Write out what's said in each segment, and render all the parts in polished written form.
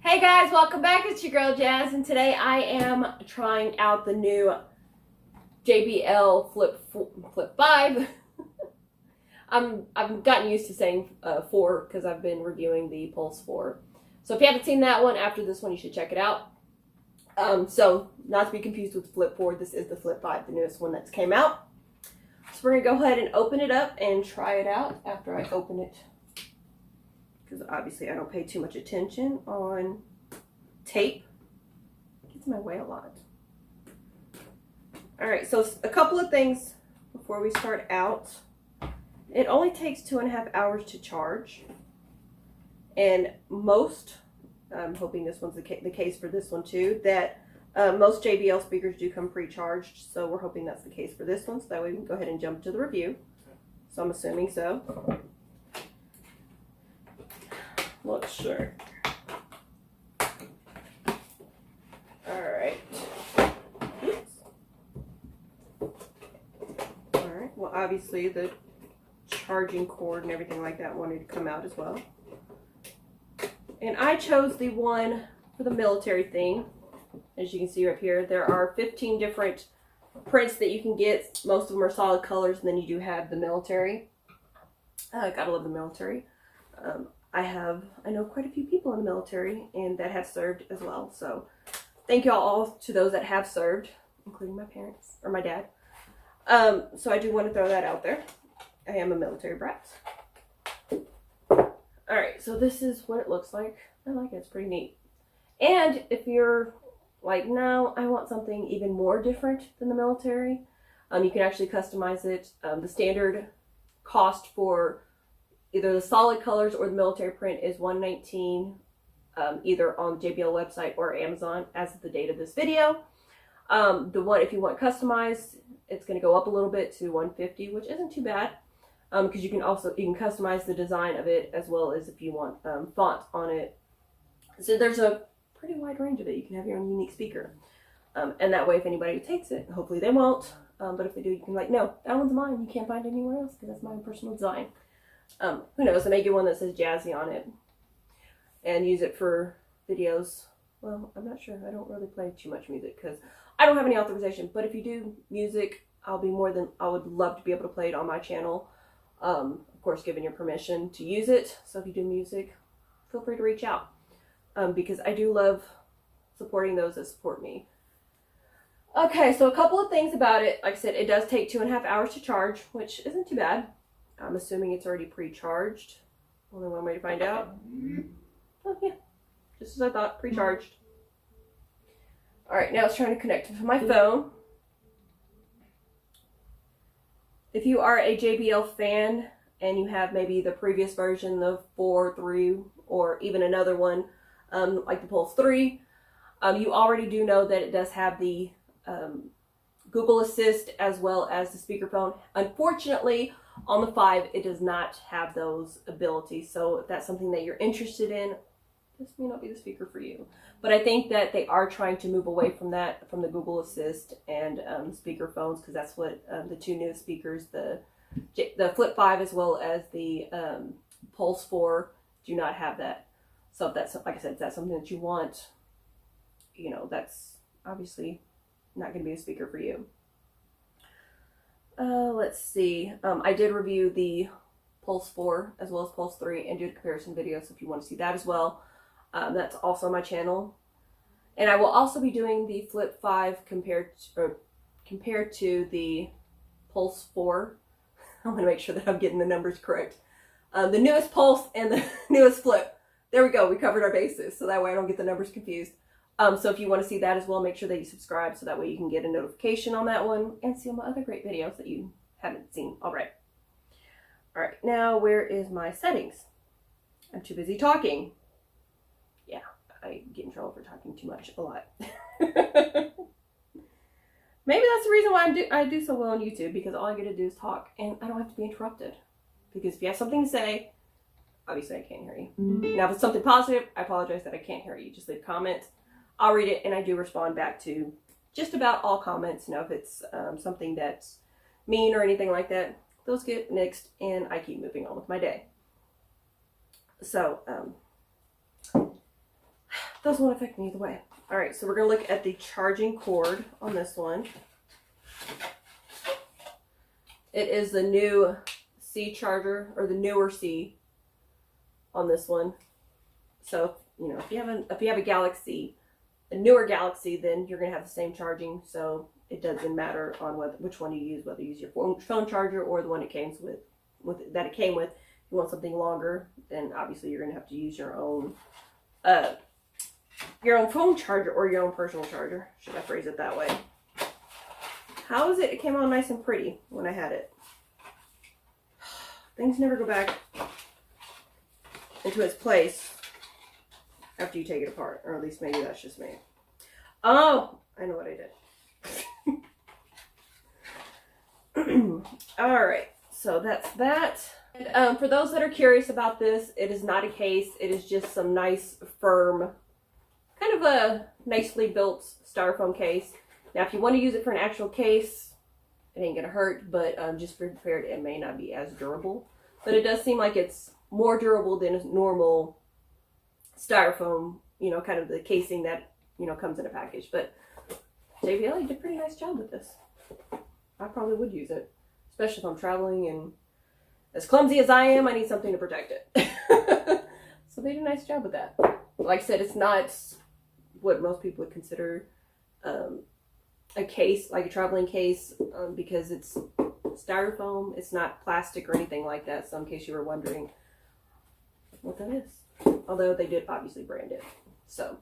Hey guys, welcome back. It's your girl Jazz, and today I am trying out the new JBL Flip 5. I've gotten used to saying 4 because I've been reviewing the Pulse 4. So if you haven't seen that one, after this one you should check it out. So not to be confused with Flip 4, this is the Flip 5, the newest one that's came out. So we're going to go ahead and open it up and try it out after I open it, because obviously I don't pay too much attention on tape. It gets in my way a lot. Alright, so a couple of things before we start out. It only takes 2.5 hours to charge, and I'm hoping this one's the case for this one too, that most JBL speakers do come pre-charged, so we're hoping that's the case for this one, so that way we can go ahead and jump to the review. So I'm assuming so. Not sure. Alright. Alright, well obviously the charging cord and everything like that wanted to come out as well. And I chose the one for the military thing. As you can see right here, there are 15 different prints that you can get. Most of them are solid colors, and then you do have the military. Gotta love the military. I know quite a few people in the military and that have served as well. So thank you all to those that have served, including my parents or my dad. So I do want to throw that out there. I am a military brat. Alright, so this is what it looks like. I like it, it's pretty neat. And if you're like, no, I want something even more different than the military, you can actually customize it. The standard cost for either the solid colors or the military print is $119, either on the JBL website or Amazon as of the date of this video. The one, if you want customized, it's going to go up a little bit to $150, which isn't too bad, because you can customize the design of it as well as if you want font on it. So there's a pretty wide range of it. You can have your own unique speaker, and that way if anybody takes it, hopefully they won't, but if they do, you can like, no, that one's mine. You can't find it anywhere else because that's my own personal design. Who knows, I may get one that says Jazzy on it and use it for videos. Well, I'm not sure. I don't really play too much music because I don't have any authorization, but if you do music, I would love to be able to play it on my channel. Of course, given your permission to use it. So if you do music, feel free to reach out, because I do love supporting those that support me. Okay, so a couple of things about it. Like I said, it does take 2.5 hours to charge, which isn't too bad. I'm assuming it's already pre-charged. Only one way to find out. Oh yeah, just as I thought, pre-charged. Alright, now it's trying to connect to my phone. If you are a JBL fan and you have maybe the previous version, the 4, 3, or even another one, like the Pulse 3, you already do know that it does have the Google Assist as well as the speakerphone. Unfortunately, on the 5, it does not have those abilities. So if that's something that you're interested in, this may not be the speaker for you. But I think that they are trying to move away from that, from the Google Assist and speaker phones, because that's what the two newest speakers, the Flip 5 as well as the Pulse 4, do not have that. So if that's, like I said, if that's something that you want, you know, that's obviously not going to be a speaker for you. Let's see. I did review the Pulse 4 as well as Pulse 3 and do a comparison video, so if you want to see that as well, that's also on my channel. And I will also be doing the Flip 5 compared to the Pulse 4. I want to make sure that I'm getting the numbers correct. The newest Pulse and the newest Flip. There we go. We covered our bases, so that way I don't get the numbers confused. So if you want to see that as well, make sure that you subscribe so that way you can get a notification on that one and see all my other great videos that you haven't seen already. Alright, now where is my settings? I'm too busy talking. Yeah, I get in trouble for talking too much a lot. Maybe that's the reason why I do so well on YouTube, because all I get to do is talk and I don't have to be interrupted. Because if you have something to say, obviously I can't hear you. Now if it's something positive, I apologize that I can't hear you. Just leave comments. I'll read it, and I do respond back to just about all comments. You know, if it's something that's mean or anything like that, those get nixed, and I keep moving on with my day. So, Those won't affect me either way. All right, so we're gonna look at the charging cord on this one. It is the new C charger, or the newer C on this one. So, you know, if you have a Galaxy, a newer Galaxy, then you're gonna have the same charging. So it doesn't matter on which one you use, whether you use your phone charger or the one it came with. If you want something longer, then obviously you're gonna have to use your own phone charger or your own personal charger. Should I phrase it that way? How is it? It came out nice and pretty when I had it. Things never go back into its place after you take it apart, or at least maybe that's just me. Oh, I know what I did. All right, so that's that. And, for those that are curious about this, it is not a case. It is just some nice, firm, kind of a nicely built styrofoam case. Now, if you want to use it for an actual case, it ain't gonna hurt, but just be prepared, it may not be as durable. But it does seem like it's more durable than a normal styrofoam, you know, kind of the casing that, you know, comes in a package. But JBL, you did a pretty nice job with this. I probably would use it, especially if I'm traveling, and as clumsy as I am, I need something to protect it. So they did a nice job with that. Like I said, it's not what most people would consider a case, like a traveling case, because it's styrofoam. It's not plastic or anything like that. So in case you were wondering what that is, although they did obviously brand it. So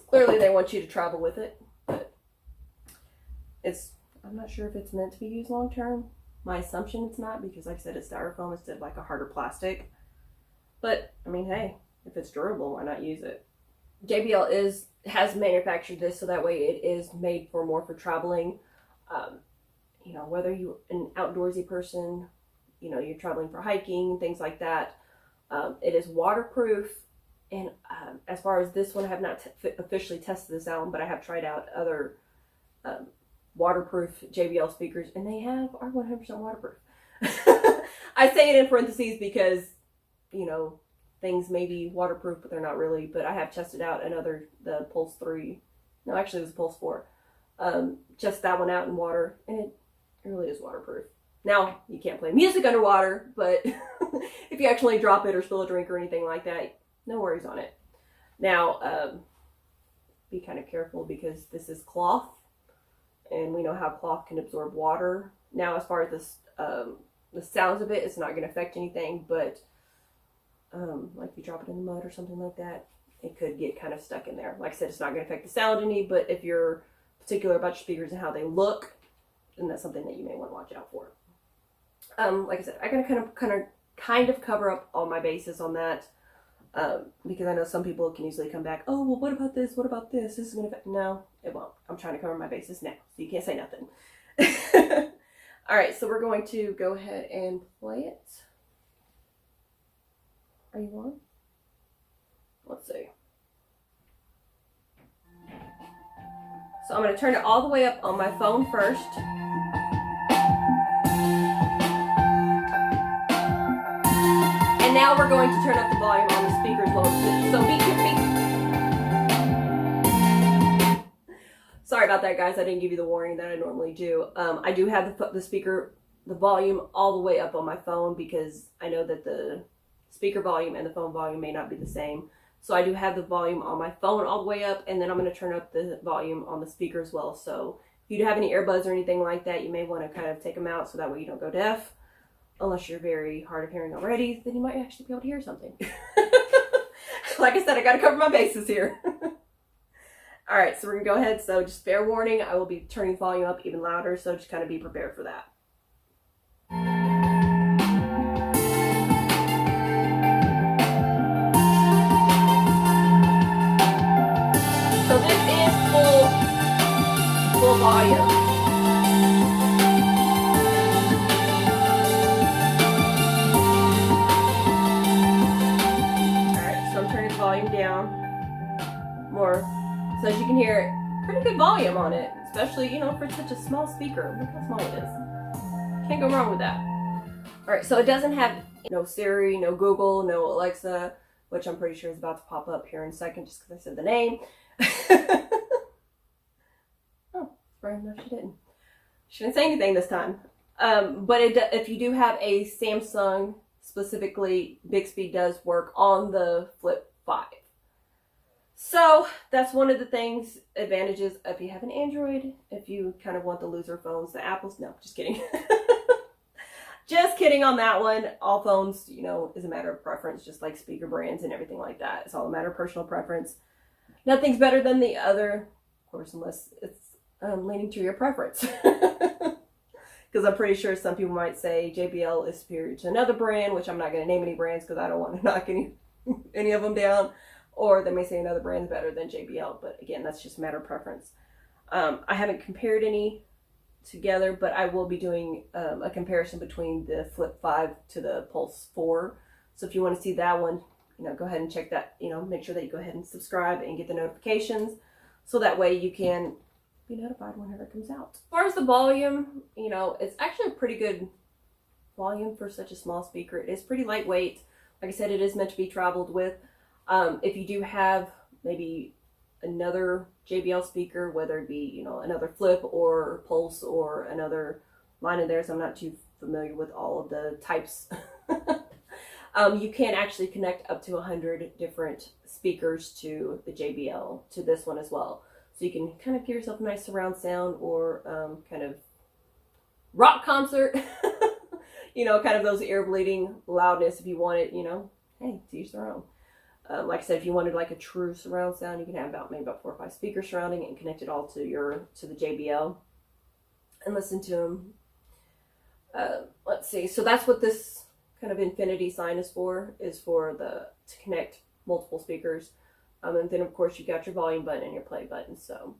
clearly they want you to travel with it, but I'm not sure if it's meant to be used long term. My assumption it's not, because like I said, it's styrofoam instead of like a harder plastic. But I mean, hey, if it's durable, why not use it? JBL has manufactured this so that way it is made more for traveling. You know, whether you're an outdoorsy person, you know, you're traveling for hiking, things like that. It is waterproof. And as far as this one, I have not officially tested this out, but I have tried out other waterproof JBL speakers, and they are 100% waterproof. I say it in parentheses because, you know, things may be waterproof, but they're not really. But I have tested out the Pulse 3. No, actually it was the Pulse 4. Just that one out in water, and it really is waterproof. Now, you can't play music underwater, but if you actually drop it or spill a drink or anything like that, no worries on it. Now, be kind of careful because this is cloth, and we know how cloth can absorb water. Now, as far as this, the sounds of it, it's not going to affect anything, but like if you drop it in the mud or something like that, it could get kind of stuck in there. Like I said, it's not going to affect the sound any, but if you're particular about your speakers and how they look, then that's something that you may want to watch out for. Like I said, I'm gonna kind of cover up all my bases on that, because I know some people can easily come back, oh, well, what about this? What about this? This is going to affect... No, it won't. I'm trying to cover my bases now, so you can't say nothing. All right, so we're going to go ahead and play it. Are you on? Let's see. So I'm going to turn it all the way up on my phone first. And now we're going to turn up the volume on the speakers as well. So sorry about that, guys. I didn't give you the warning that I normally do. I do have the volume all the way up on my phone, because I know that the speaker volume and the phone volume may not be the same. So I do have the volume on my phone all the way up, and then I'm going to turn up the volume on the speaker as well. So if you have any earbuds or anything like that, you may want to kind of take them out so that way you don't go deaf. Unless you're very hard of hearing already, then you might actually be able to hear something. Like I said, I got to cover my bases here. All right, so we're going to go ahead. So just fair warning, I will be turning the volume up even louder, so just kind of be prepared for that. So this is full volume. Volume down more, so as you can hear, pretty good volume on it, especially, you know, for such a small speaker. Look how small it is. Can't go wrong with that. All right, so it doesn't have no Siri, no Google, no Alexa, which I'm pretty sure is about to pop up here in a second just because I said the name. Oh, right enough she didn't. She didn't say anything this time. But if you do have a Samsung, specifically, Bixby does work on the Flip 5. So that's one of the things, advantages if you have an Android, if you kind of want the loser phones, the Apples, no, just kidding. Just kidding on that one. All phones, you know, is a matter of preference, just like speaker brands and everything like that. It's all a matter of personal preference. Nothing's better than the other, of course, unless it's leaning to your preference. Because I'm pretty sure some people might say JBL is superior to another brand, which I'm not going to name any brands because I don't want to knock any of them down. Or they may say another brand's better than JBL, but again, that's just a matter of preference. I haven't compared any together, but I will be doing a comparison between the Flip 5 to the Pulse 4. So if you want to see that one, you know, go ahead and check that, you know, make sure that you go ahead and subscribe and get the notifications so that way you can be notified whenever it comes out. As far as the volume, you know, it's actually a pretty good volume for such a small speaker. It is pretty lightweight. Like I said, it is meant to be traveled with. If you do have maybe another JBL speaker, whether it be, you know, another Flip or Pulse or another line of theirs, I'm not too familiar with all of the types. You can actually connect up to 100 different speakers to the JBL, to this one as well. So you can kind of give yourself a nice surround sound or kind of rock concert, you know, kind of those ear bleeding loudness if you want it, you know, hey, to each their own. Like I said, if you wanted like a true surround sound, you can have maybe about 4 or 5 speakers surrounding it and connect it all to the JBL and listen to them. Let's see. So that's what this kind of infinity sign is for to connect multiple speakers. And then of course you got your volume button and your play button. So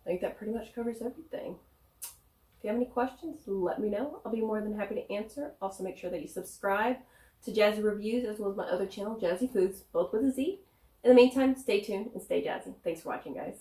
I think that pretty much covers everything. If you have any questions, let me know. I'll be more than happy to answer. Also make sure that you subscribe to Jazzy Reviews as well as my other channel, Jazzyfoodz, both with a Z. In the meantime, stay tuned and stay jazzy. Thanks for watching, guys.